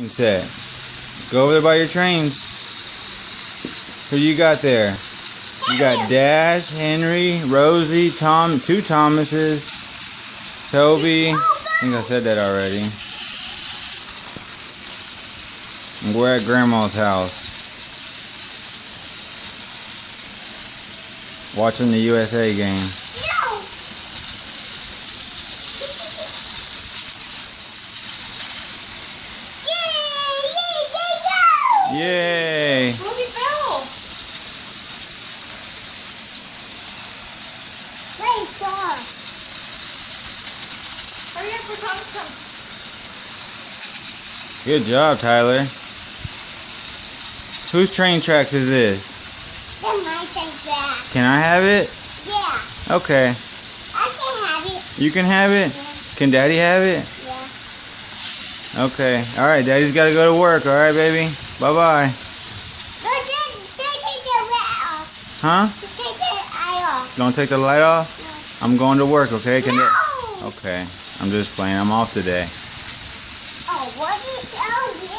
Set. Go over there by your trains. Who you got there? You got Dash, Henry, Rosie, Tom, two Thomases, Toby. I think I said that already. And we're at Grandma's house. Watching the USA game. Yay! Ruby fell. Wait, Star. Hurry up, we're talking some. Good job, Tyler. Whose train tracks is this? Then my take back. Can I have it? Yeah, Okay. I can have it. You can have it? Yeah. Can Daddy have it? Yeah. Okay. Alright, Daddy's got to go to work. Alright, baby. Bye-bye. Take the light off. Huh? Take the eye off. Gonna take the light off? No. I'm going to work, okay? Can No. Okay. I'm just playing. I'm off today. Oh, what is